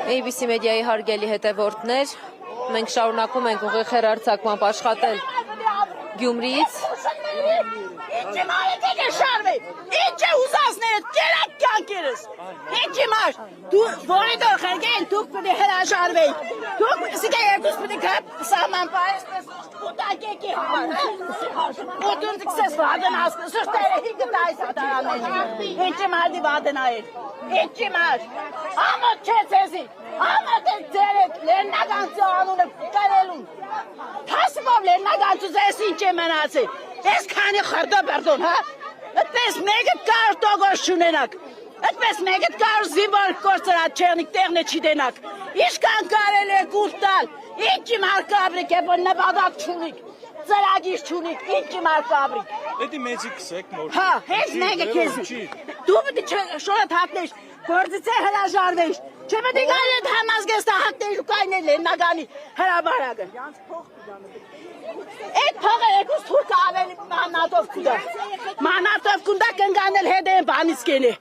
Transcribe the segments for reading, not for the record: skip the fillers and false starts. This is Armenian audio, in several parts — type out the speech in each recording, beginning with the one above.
ABC մեդիայի հարգելի հետևորդներ, մենք շարունակում ենք ուղիղ հեռարձակմամբ աշխատել Գյումրիից։ Ինչի մարդ եք շարվի, ինչի ուզածներդ, կերակ կյանքերս, ինչի մարդ, դու որեդոր խերգեն, դուք պտի հրաշարվեի, դուք սիկե երկուս պտի կապ սահման պայսպես ուտակեկի համար, ու դուր դիքսես վադն ասկը, սուշտերը հինգը տայս ադարանեն, ինչի մարդի վադն այր, ինչի մարդ, ամոտ չէ ծեզի, ամոտ եք ձերետ, լերնագանցու անունը կարելուն, կասիպով լերնագանցու ձեզ ինչ է մնացի, Ես քանի խրդը բերդուն, հա? Այդպես մեկը կար տոգոս չունենակ, այդպես մեկը կար զիվոր կործրատ չեղնիկ տեղնը չի դենակ, իշկան կարել է կուր տալ, ինչի մարկը աբրիկ է, որ նպադակ չունիք, ծրագիր չունիք, ինչի մարկը աբրիկ։ Էդի մեջի կսեք մոր։ Հա, հենց մեկը կեզի, դու պտի շորդ հակնեշ, գործից է հրաժարվեշ, չէ պտի գայր էդ համազգեստը հակնեշ ու կայնել է նագանի հրաբարագը։ Այդ փողը եկուս թուրքը ավելի մանատով կուդա, մանատով կունդա կնգանել հետ են բանից կենի,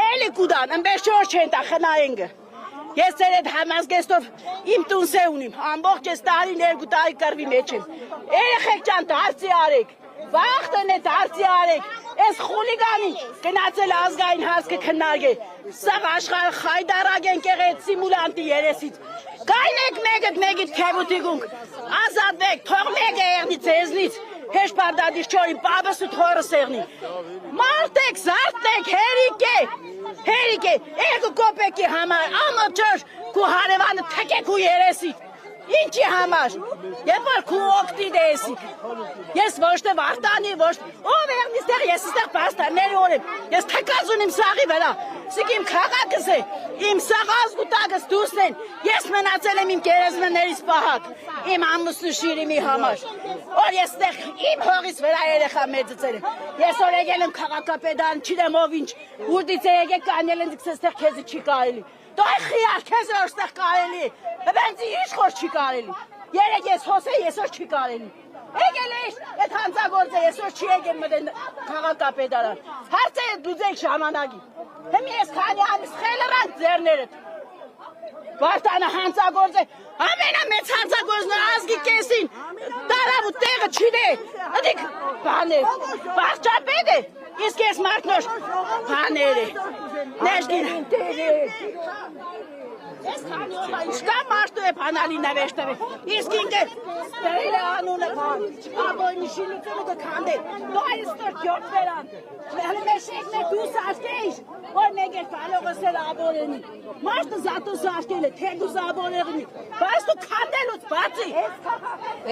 էլի կուդան, ըմբեր շոր չեն տա խնայինգը, ես ծեր էդ համազգեստով իմ տունս է ունիմ, ամբողջ ես տարի ներգու տարի կրվի մեջ եմ, երեխեք ճան դարձի արեք, վաղթն է դարձի արեք, ես խուլիգանի գնացել ազգային հասկը քննարգե, սաղ աշխարը խայդարագ են կեղետ սիմուլանտի երեսից, Կայնեք մեկիտ քեբուտիգունք, ազատվեք, թող մեկ է եղնի ձեզնից, հեշ պարդադիշ չորին պաբս ու թորս եղնի, մարդեք, զարդեք, հերիք է, երկու կոպեկի համար, ամը ճոր կու հարևանը թկեք ու երեսիք, ինչի համար, եվ որ կու ոգտի դեսիք, ես ոչ թե վարտանի, ոչ, ով եղնի ստեղ, ես ստեղ պաստարների օրեմ, ես թկած ունիմ սաղի վրա, Սիկ իմ քաղաքս է, իմ սաղազ գուտակս դուսն են, ես մնացել եմ իմ գերեզմներից պահակ, իմ ամուսնու շիրիմի համար, որ ես տեղ իմ հողից վրա երեխա մեծծել եմ, ես որ եկել եմ քաղաքապետարան, չիրեմ ով ինչ, ուրդից է եկեք կանել են դիքս ստեղ քեզի չի կարելի, դու այ խիար քեզ որ ստեղ կարելի, բենցի իշխոր չի կարելի, երեք ես հոսե եսոր չի կարելի, Եկել էիշ, էդ հանցագործը եսոր չի եկել մտեն քաղաքապետարան, հարցը էդ դուձեք ժամանակի, Հեմի ես քանի ամիս խելրանք ձերներդ, Վարտանը հանցագործը, ամենամեծ հանցագործն ազգի կեսին, տարավ ու տեղը չին է, ըդիք բաներ, բաղճապետ է, իսկ ես մարդնոշ բաներ է, նեշգին, Ես քանի օղա ինչկա մարդու է բանալի նվեշտվի, իսկ ինքը ստեղիլ է անունը աբոյնի շինությունը կքանդել, դու այս տոր գյորդ վերան, հլի մեշեքն է դու սաշկեիշ, որ մեկ էր բալողս էր աբորենի, մարդը զատու սաշկել է, թեգու զաբորեղնի, բայց դու քանդելուց բացի։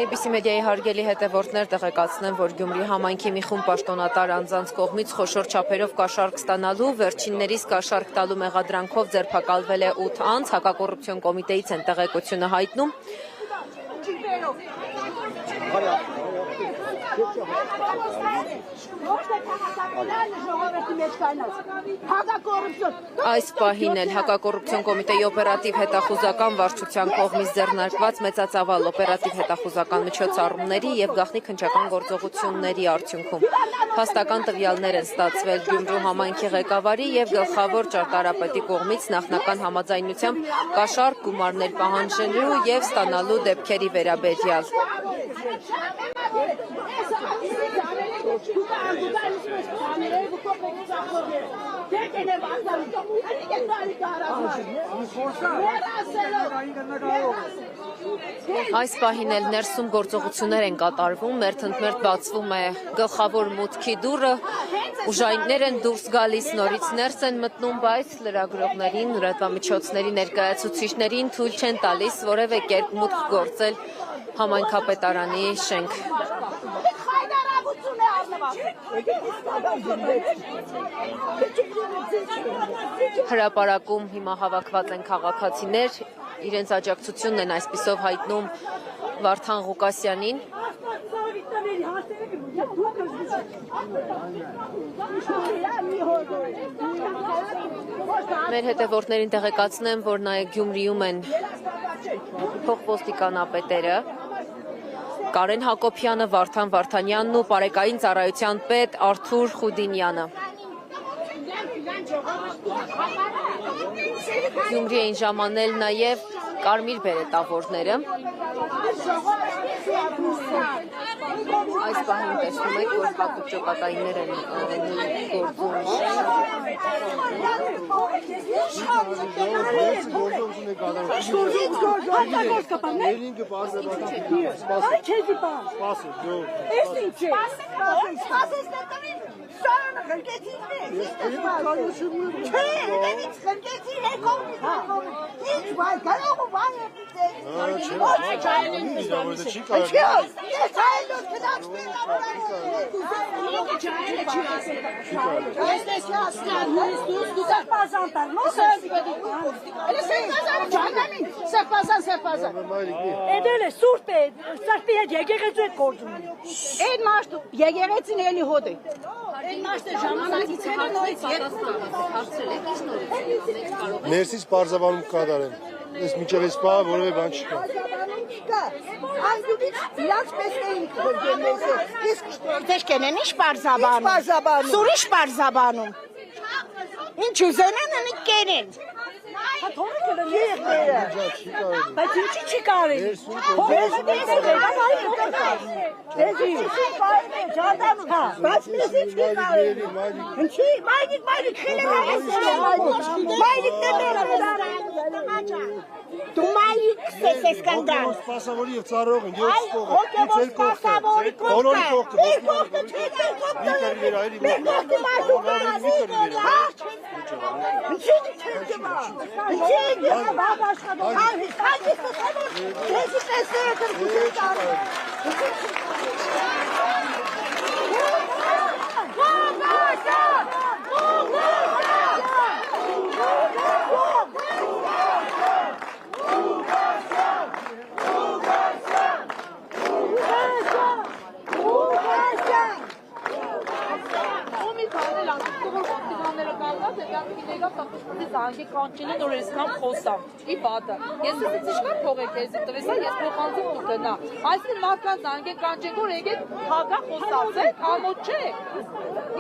ABC մեդիայի հարգելի հետևորդներ տեղեկացնեմ, որ Գյումրի համայնքի մի խումբ պաշտոնատար անձանց կողմից խոշոր չափերով կաշառք ստանալու, վերջիններիս կաշառք տալու մեղադրանքով ձերբակալվել է 8 անձ, Հակակոռուպցիոն կոմիտեից են տեղեկությունը հայտնում։ Այս պահին էլ Հակակոռուպցիոն կոմիտեի օպերատիվ հետախուզական վարչության կողմից ձեռնարկված մեծածավալ օպերատիվ հետախուզական միջոցառումների և գաղտնի քննչական գործողությունների արդյունքում փաստական տվյալներ են ստացվել Գյումրու համայնքի ղեկավարի և գլխավոր ճարտարապետի կողմից նախնական համաձայնությամբ կաշառք գումարներ պահանջելու և ստանալու դեպքերի վերաբերյալ։ Այս պահին էլ ներսում գործողություններ են կատարվում, մերթընդմերթ բացվում է գլխավոր մուտքի դուռը, ուժայիններ են դուրս գալիս, նորից ներս են մտնում, բայց լրագրողներին, լրատվամիջոցների ներկայացուցիչներին թույլ չեն տալիս որևէ կերպ մուտք գործել համայնքապետարանի շենք։ Հրապարակում հիմա հավաքված են քաղաքացիներ, իրենց աջակցությունն են այսպիսով հայտնում Վարդան Ղուկասյանին։ Մեր հետևորդներին տեղեկացնեմ, որ նաև Գյումրիում են փոխոստիկանապետերը Կարեն Հակոբյանը, Վարդան Վարդանյանն ու պարեկային ծառայության պետ Արթուր Խուդինյանը։ Գյումրի էին ժամանել նաև կարմիր բերետավորները։ Այս պահին տեսնում եք, որ հատուկ ճոկատայիններ են գործում Edele surte, sarpiye եկեղեցու հետ գործում։ Այդ մաշտ եկեղեցին էլի հոդ է։ Այդ մաշտը ժամանակից հետո նորից Ներսից բարձավանում կատարեն։ Ես միջև այս բա որևէ բան չկա։ Այնուհետև իրանց պես էին գործում։ Իսկ դες կենեն ինչ բարձավանում։ Սուրիշ բարձավանում։ Ինչ ուզենան они կենեն։ Հա թողը կլինի։ Բայց ինչի՞ չի կարելի։ Դեզի։ Ջանդանում։ Հա, բայց մեզ ինչ չի կարելի։ Ինչի՞, մայրիկ խելը։ Մայրիկ դեռ։ Դու մայրիկ ես կանգան։ Սպասավորի եւ ծառող են, ես կողը։ Հոգեվոր սպասավորի կողքը։ Բոլորի կողքը։ Մի կողքը չէ, մի կողքը մարդու կարասի։ Ինչի՞ չկմա։ Ինչի՞ բաղ աշխատող։ Հաջի կսավոր։ Դեզի տեսները կրկուտ կարի։ Անգի կանչելին որ ես կամ խոսամ, ի բադը, ես ես ինչ կար փողեք ես տվեսա, ես փոխանցում դու գնա, այսինքն մարդկանց անգի կանչեք որ եկեք հագա խոսացեք, ամոթ չէ,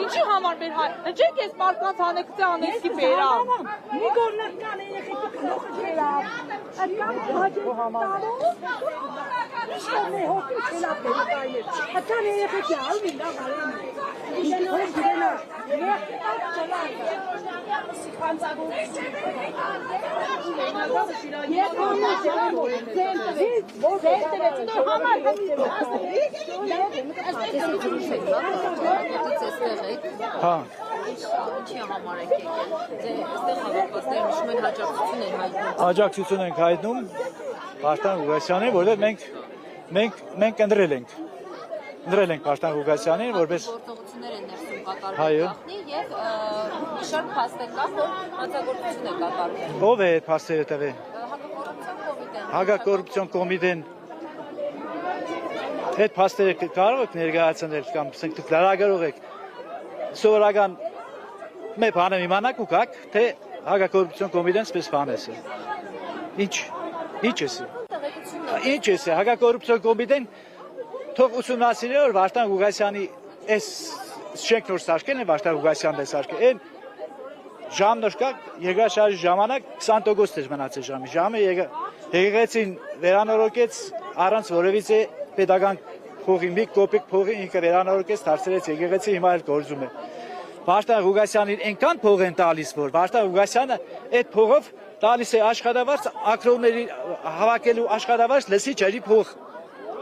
ինչի համար մեր հնչեք ես մարդկանց հանեկցե անեսքի բերամ, մի գորնական երեխեքի գլոխը բերամ, այդքան հաջող Ishte hoti chela peri hatta ne ye kya alvi na mare ishte hoti direna ne chela sikhanza go ye kona chela mo Հա Ինչի համար եք եկել դե այստեղ հավաքվածներ նշում են հաջողություն են հայտնում Աջակցություն ենք հայտնում Պաշտպան Ղուկասյանին, որովհետև մենք ընտրել ենք Պաշտպան Ղուկասյանին, որպես գործողություններ են ներսում կատարվել գաղտնի եւ մի շարք փաստեր կա, որ հանցագործություն է կատարվել Ով է այդ փաստերը տվել Հակակոռուպցիոն կոմիտեն Այդ փաստերը կարող եք ներկայացնել կամ դուք լրագրող եք Սովորական մի բանը իմանաք ու կաք, թե հակակոռուպցիոն կոմիտեն սպես բան է Ինչ է հակակոռուպցիոն կոմիտեն թող ուսումնասիրել որ Վարդան Ղուկասյանի այս շենք նոր սարքեն է Վարդան Ղուկասյանն է սարքել այն ժամն որ կա երկրաշարժի ժամանակ 20 օգոստեր մնաց է ժամը եկեղեցին վերանորոգեց առանց որևիցե պետական փողի մի կոպեկ փողի ինքը վերանորոգեց դարձրեց եկեղեցի հիմա էլ գործում է Վարդան Ղուկասյանին այնքան փող են տալիս որ Վարդան Ղուկասյանը այդ փողով տալիս է աշխատավարձ ակրոների հավաքելու աշխատավարձ լսի ջրի փող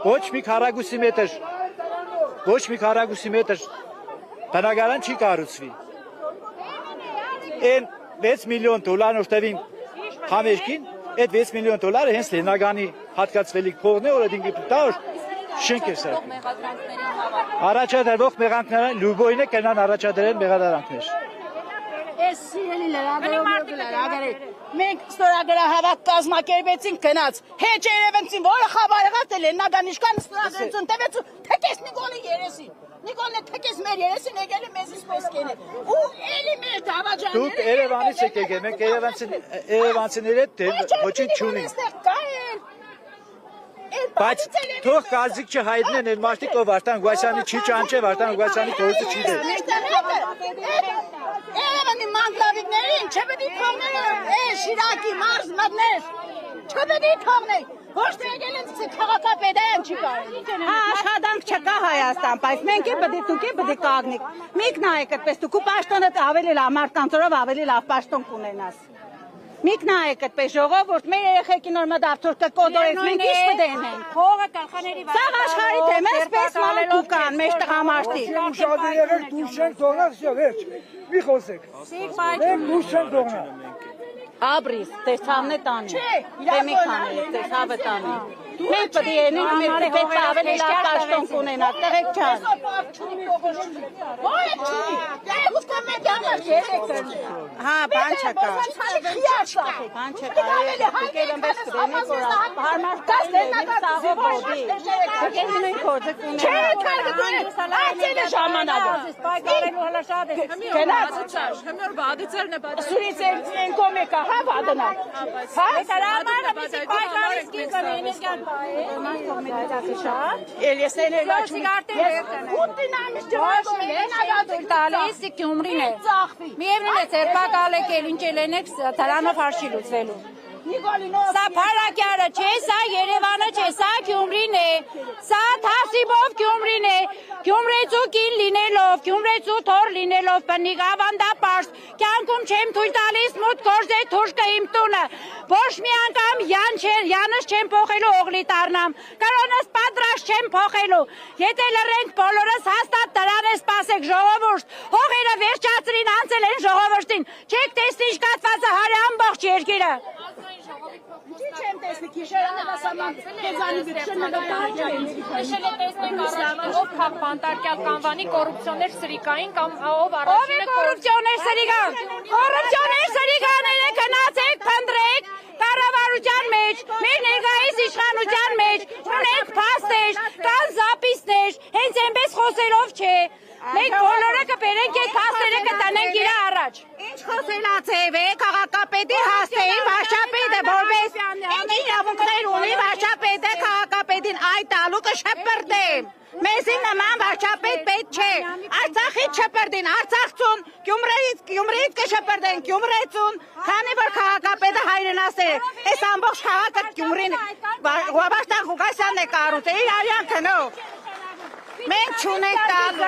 ոչ մի քառակուսի մետր բնակարան չի կառուցվի Այն 6 միլիոն դոլարով տվին համերգին այդ 6 միլիոն դոլարը հենց Լենագանի հատկացվելիք փողն է որ դինքի տար շենք է սա Առաջադրվող մեղանքները լուբոյնը կնան առաջադրեն մեղադարանքներ Ես սիրելի լրագրողներ մենք ստորագրահավաք կազմակերպեցինք գնաց հեչ երևեցին որը խաբար եղած էլ Լենագան իշքան ստորագրություն տվեց թեկես Նիկոլի երեսին Նիկոլն է թեկես մեր երեսին եկել է մեզ իսպես կենը ու էլի մեր դավաճանները Դուք Երևանից եք եկել մենք Երևանցիների հետ ոչինչ չունենք Բայց թող կազիկ չհայտնեն այն մարդիկ ով Վարդան Ղուկասյանի չի ճանչե Վարդան Ղուկասյանի գործը չի դեր Երևանի մանկավիկներին չպետք է թողնել Շիրակի մարզ մտնես։ Չպետք է թողնել։ Ոչ թե եկել են քաղաքապետարան չի կարելի։ Հա աշխատանք չկա Հայաստան, բայց մենք է պետք է դուք է պետք է կանգնեք։ Միք նայեք այդպես դուք պաշտոնը ավելի լավ մարդկանցորով ավելի լավ պաշտոն կունենաս։ Միք նայեք այդպես ժողովուրդ մեր երեխեքին նոր մտածող կկոդորես մենք ինչ պետք է անենք։ Փողը կախաների վրա։ Սա աշխարհի թեմ է, սպես մալու կան մեր տղամարդիկ։ Ուշադի եղեք դուրս չեն թողնալ, всё, վերջ։ Մի խոսեք։ Մենք դուրս չեն թողնալ։ Աբրիս, տեսամն է տանի։ Չէ, մի քանի, տեսավը տանի։ Մենք պետք է ենք մեր պետք է ավելի լավ պաշտոն կունենալ, տղեկ ջան։ Հա, բան չկա։ Բան չկա, դուք եք ամբես դեմի կորա։ Հարմար կասեն, սաղո բոդի։ Դուք եք նույն կոդը կունենալ։ Չէ, քարգուներ, այցելը ժամանակը։ Պայքարելու հələ շատ է։ Գնաց։ Հմոր բադիցերն է բադի։ Սուրից են կոմեկա, հա, բադնա։ Հա, Կարամանը պիտի պայքարից կիկը էներգիան Ելեսեն էլ աչու։ Ուտինամից ջրաշում տալիս Գյումրին է։ Միևնույն է ցերպակալ եկել ինչ ելենեք դրանով հարցի լուծվելու։ Սա Փարակյարը չէ, սա Երևանը չէ, սա Գյումրին է, սա Թավսիբով Գյումրին է, Գյումրեցու կին լինելով, Գյումրեցու թոր լինելով, բնիկ ավանդապարս, կյանքում չեմ թույլ տալիս մուտ գործե թուրշկը իմ տունը, ոչ մի անգամ յանս չեմ փոխելու օղլիտարնամ, կրոնս պատրաստ չեմ փոխելու, եթե լռենք բոլորս հաստատ դրան է սպասեք ժողովուրդ, հողերը վերջացրին անցել են ժողովրդին, չեք տեսնի ինչ կատվածը հարը ամբողջ երկիրը։ Չեմ տեսնի քիշերանը դասաման քեզանի գտշնը Նշել է տեսնենք առաջին ով քաղբանտարկյալ կանվանի կոռուպցիոներ սրիկային կամ ով առաջինը կոռուպցիոներ սրիկան, կոռուպցիոներ սրիկաները գնացեք, փնտրեք կառավարության մեջ, մեր ներկայիս իշխանության մեջ, ունենք փաստեր, կան զապիսներ, հենց այնպես խոսելով չէ։ Մենք բոլորը կբերենք այդ փաստերը կտանենք իր առաջ։ Ինչ խոսելացև է, քաղաքապետի հասցեին վարչապետը, որպես ինչ իրավունքներ ունի վարչապետը քաղաքապետին այդ տալու կշպրտեմ։ Մեզի նման վարչապետ պետք չէ։ Արցախից չպրտին, Արցախցուն, Գյումրիից կշպրտեն, Գյումրեցուն, քանի որ քաղաքապետը հայրենասեր է։ Այս ամբողջ քաղաքը Գյումրին Ղուբաշտան Ղուկասյանն է կառուցել, իր արյանքը նո։ Մենք չունենք տալ,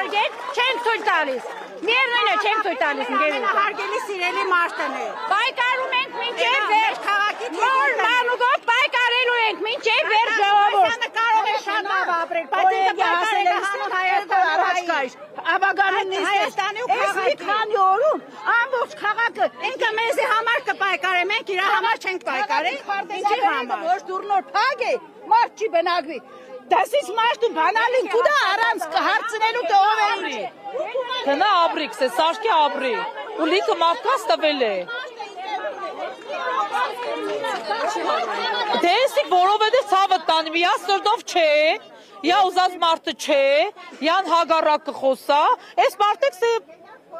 չենք թույլ տալիս։ Միևնույն է, չենք թույլ տալիս, ինքերին։ Հարգելի սիրելի մարդն է։ Պայքարում ենք մինչև վերջ քաղաքի նոր մանուկով պայքարելու ենք մինչև վերջ ժողովուրդ։ Կարող է շատ լավ ապրել, բայց ինքը հասել է հանուն Հայաստան առաջ գայր։ Աբագանն Հայաստանի ու քաղաքի քանի օրում ամբողջ քաղաքը ինքը մեզի համար կպայքարե, մենք իր համար չենք պայքարել։ Ինչի համար։ Ոչ դուրնոր փակ է, մարդ չի բնակվի։ Դասից մարդու բանալին կուտա առանց հարցնելու թե ով է ունի։ Գնա ապրիքս է, սարքի ապրի, ու լիքը մարդկանց տվել է։ Դեսի որովհետև ցավը տանի, միա սրտով չէ, յա ուզած մարդը չէ, յան հագարակը խոսա, այս մարդեքս է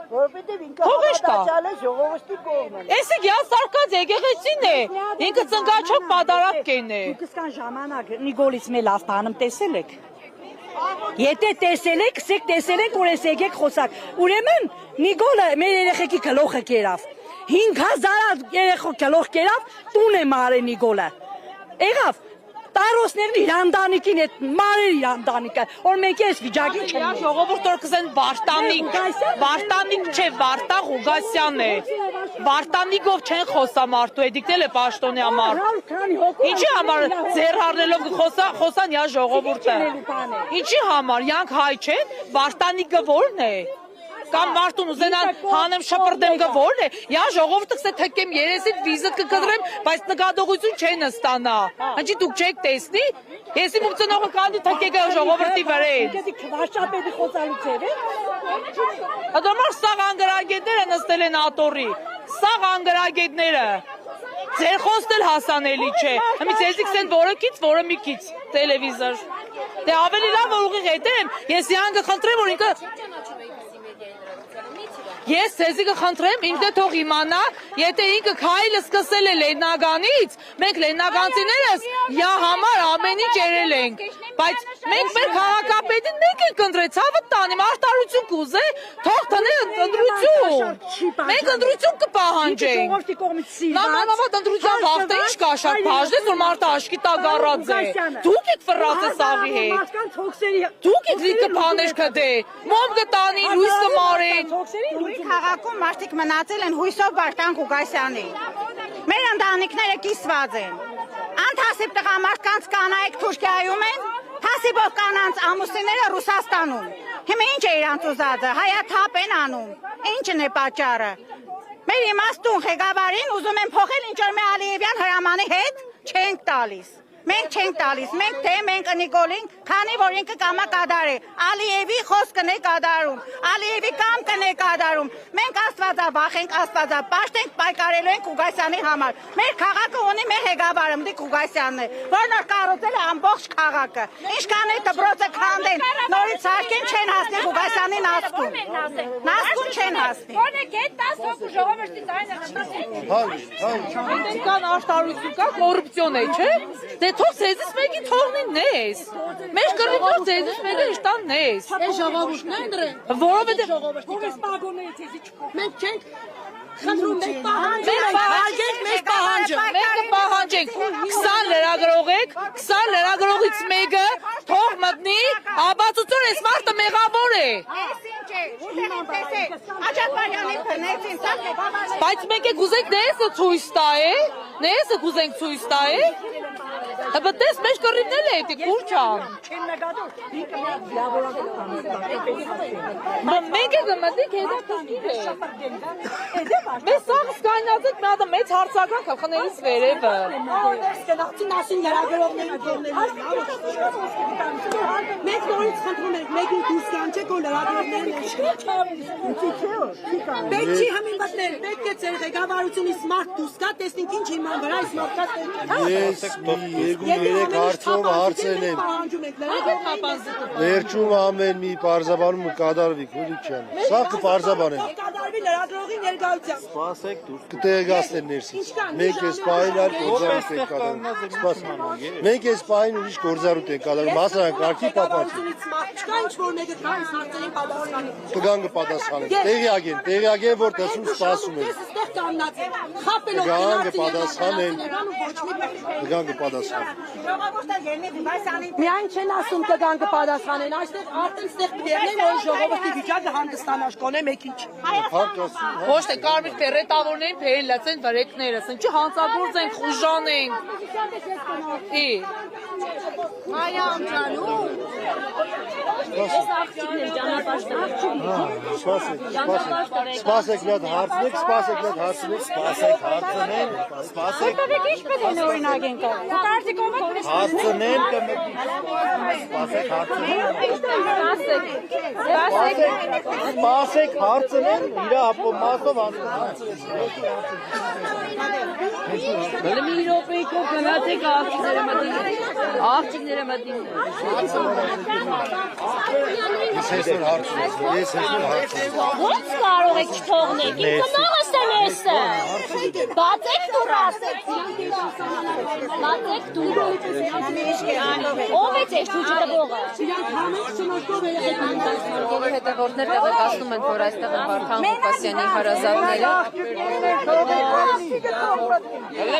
Որովհետև ինքը հավատացյալ է ժողովրդի կողմն։ Էսի գյալ սարկած եկեղեցին է, ինքը ծնգաչոք պատարակ կեն է։ Դուք կան ժամանակ Նիկոլից մեր լավ բանում տեսել եք։ Եթե տեսել եք, սեք տեսել եք, որ ես եկեք խոսակ։ Ուրեմն Նիկոլը մեր երեխեքի գլոխը կերավ։ 5000 երեխա գլոխ կերավ, տուն է մարել Նիկոլը։ Եղավ տարոսներն իր անդանիկին է, մարել իր անդանիկը, որ մեկ ես վիճակի չեն։ Ժողովուրդ որ կսեն Վարտանիկ չէ, Վարտա Ղուգասյանն է։ Վարտանիկով չեն խոսա մարդու, էդիկնել է պաշտոնի համար։ Ինչի համար ձեռ առնելով խոսան յա ժողովուրդը։ Ինչի համար, յանք հայ չեն, Վարտանիկը որն է։ Կամ մարդուն ուզենան հանեմ շպրդեմ գվորն է, յա ժողովուրդը կսե թքեմ երեսիդ վիզը կկդրեմ, բայց նկատողություն չեն ստանա։ Հնչի դուք չեք տեսնի, եսի մում ծնողը կանդի թքեք ժողովրդի վրեն։ Վարչապետի խոսալուց է։ Ադամար սաղ անգրագետները նստել են ատորի, սաղ անգրագետները, ձեր խոստել հասանելի չէ, հմից եզիք սեն որը կից, որը մի կից, տելևիզոր, դե ավելի լավ որ ուղիղ հետեմ, ես յանգը խնդրեմ, որ ինքը Ես ցեզի կխնդրեմ ինքը թող իմանա, եթե ինքը քայլը սկսել է Լեննագանից, մենք Լեննագանցիներս յա համար ամեն ինչ երել ենք, բայց մենք մեր քաղաքապետին մենք ենք ընտրել, ցավը տանիմ, արտարություն կուզե, թող տնե ընտրություն։ Մենք ընտրություն կպահանջենք։ Նամավատ ընտրության վաղտը ինչ կա շատ բաժնես, որ մարդը աշկի տագարած է։ Դուք եք ֆռացը սաղի հետ։ Դուք եք լիքը բաներ կդե, մոմ կտանի, լույս կմարեն։ Քաղաքում մարդիկ մնացել են հույսով Վարդան Ղուկասյանի։ Մեր ընտանիքները կիսված են։ Անթասիբ տղամարդկանց կանայք Թուրքիայում են, թասիբով կանանց ամուսինները Ռուսաստանում։ Հիմա ինչ է իրանց ուզածը, հայաթափ են անում։ Ինչն է պատճառը։ Մեր իմաստուն ղեկավարին ուզում են փոխել ինչ-որ մի Ալիևյան հրամանի հետ, չենք տալիս։ Մենք չենք տալիս, մենք թե մենք Նիկոլին, քանի որ ինքը կամա կադար է, Ալիևի խոսքն է կադարում, Ալիևի կամքն է կադարում, մենք աստվածավախ ենք, աստվածապաշտ ենք, պայքարելու ենք Ղուկասյանի համար, մեր քաղաքը ունի մեր ղեկավարը, Մտիկ Ղուկասյանն է, որն որ կառուցել է ամբողջ քաղաքը, ինչքան է դպրոցը քանդեն, նորից հարկեն չեն հասնի Ղուկասյանին ասկուն չեն հասնի։ Որն է գետ 10 հոգու ժողովրդից այն է կան արտարություն կա, կոռուպցիոն է, չէ։ Դե թող ցեզից մեկի թողնին նես։ Մեր կռիվով ցեզից մեկը իշտան նես։ Այս ժողովուրդն է ընդրել։ Որովհետև Ո՞վ է սպագոները ցեզի չկա։ Մենք չենք խնդրում մենք պահանջենք, մենք պահանջենք։ Մենք կպահանջենք 20 լրագրող եք, 20 լրագրողից մեկը թող մտնի, ապացուցում էս մարդը մեղավոր է։ Բայց մենք եք ուզենք նեսը ցույց տայ, նեսը կուզենք ցույց տայ։ Հəbə դες մեջ կռիվնել է դի կուրչան։ Մենք եք մտիկ հետո փոխիր է։ Մեզ սաղ սկայնացեք մի հատ մեծ հարցական խնդրից վերևը։ Ստենացին ասին լրագրողների կողմերից։ Մենք նորից խնդրում ենք, մեկին դուրս կանչեք, որ լրագրողներն պետք չի համին մտնել, պետք է ձեր ղեկավարությունից մարդ դուրս գա, տեսնենք ինչ իման վրա այս մարդկա Ես երեք հարցով հարցել եմ։ Վերջում ամեն մի պարզաբանում կկատարվի, քույրիկ չեմ։ Սա կպարզաբանեմ։ Կկատարվի լրագրողի ներկայությամբ։ Սպասեք դուրս։ Կտեղգացնեն ներսից։ Մենք այս պահին այլ գործառույթ ենք կատարում։ Սպասում։ Մենք այս պահին ուրիշ գործառույթ ենք կատարում, մասնակարգի պապացի։ Չկա ինչ-որ մեկը կա այս հարցերին պատասխանի։ Կգան կպատասխանեն։ Տեղյակ են, որ տեսում սպասում են։ Այստեղ կանգնած են, խապելով Կգան կպատասխանեն։ Կգան կպատասխանեն։ Միայն չեն ասում կգան կպատասխանեն, այստեղ արդեն ստեղ դերնեն, որ ժողովրդի վիճակը հանգստանա, շկոնե մեկ ինչ։ Ոչ թե կարմիր պերետավորներին փելացեն վրեկներս, ինչի հանցագործենք, խուժանենք։ Այա ամջանում։ Սպասեք մի հատ հարցնեք, սպասեք Ինչ պետք է օրինակ ենք։ Հարցնեն Սպասեք հարցնեն, իրա ապոմասով Մի րոպեիկով գնացեք աղջիկները մտին։ Ես հեսր հարցնեմ։ Ո՞նց կարող եք չթողնել։ Ինքը նորս եմ էսը։ Բացեք դուռը ասեցի։ Բացեք դուռը։ Ո՞վ է ձեր ցույցը տվողը։ Հետևորդներ տեղեկացնում են, որ այստեղ են Վարդան Ղուկասյանի հարազատները։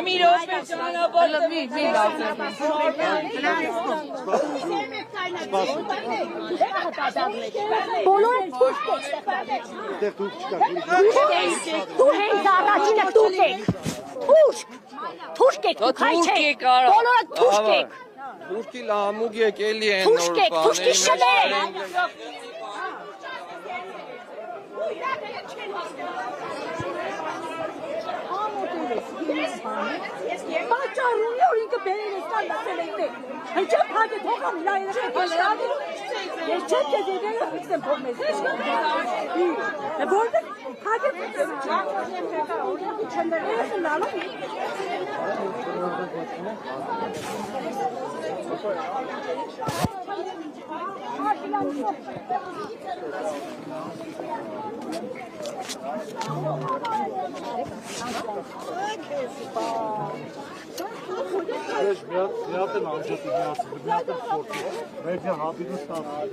Մի րոպե ճանապարհը մի լավ։ Բոլորը թուրք եք։ Դու հենց առաջինը թուրք եք։ Թուրք եք, դուք հայ չեք։ Բոլորը թուրք եք։ Թուրքի լամուկ եկելի են Թուրք եք, թուրքի շներ։ Պատճառում է, որ ինքը բերել է ստանդացել է մեկ։ Հնչեմ հագե թողամ լայնը ես չեմ կեզ եկել եմ փող մեզ։ Որտե հագե Ես միատ են անջատի միացել, միատ են խորտի, մեր ջան հապիրը ստացել։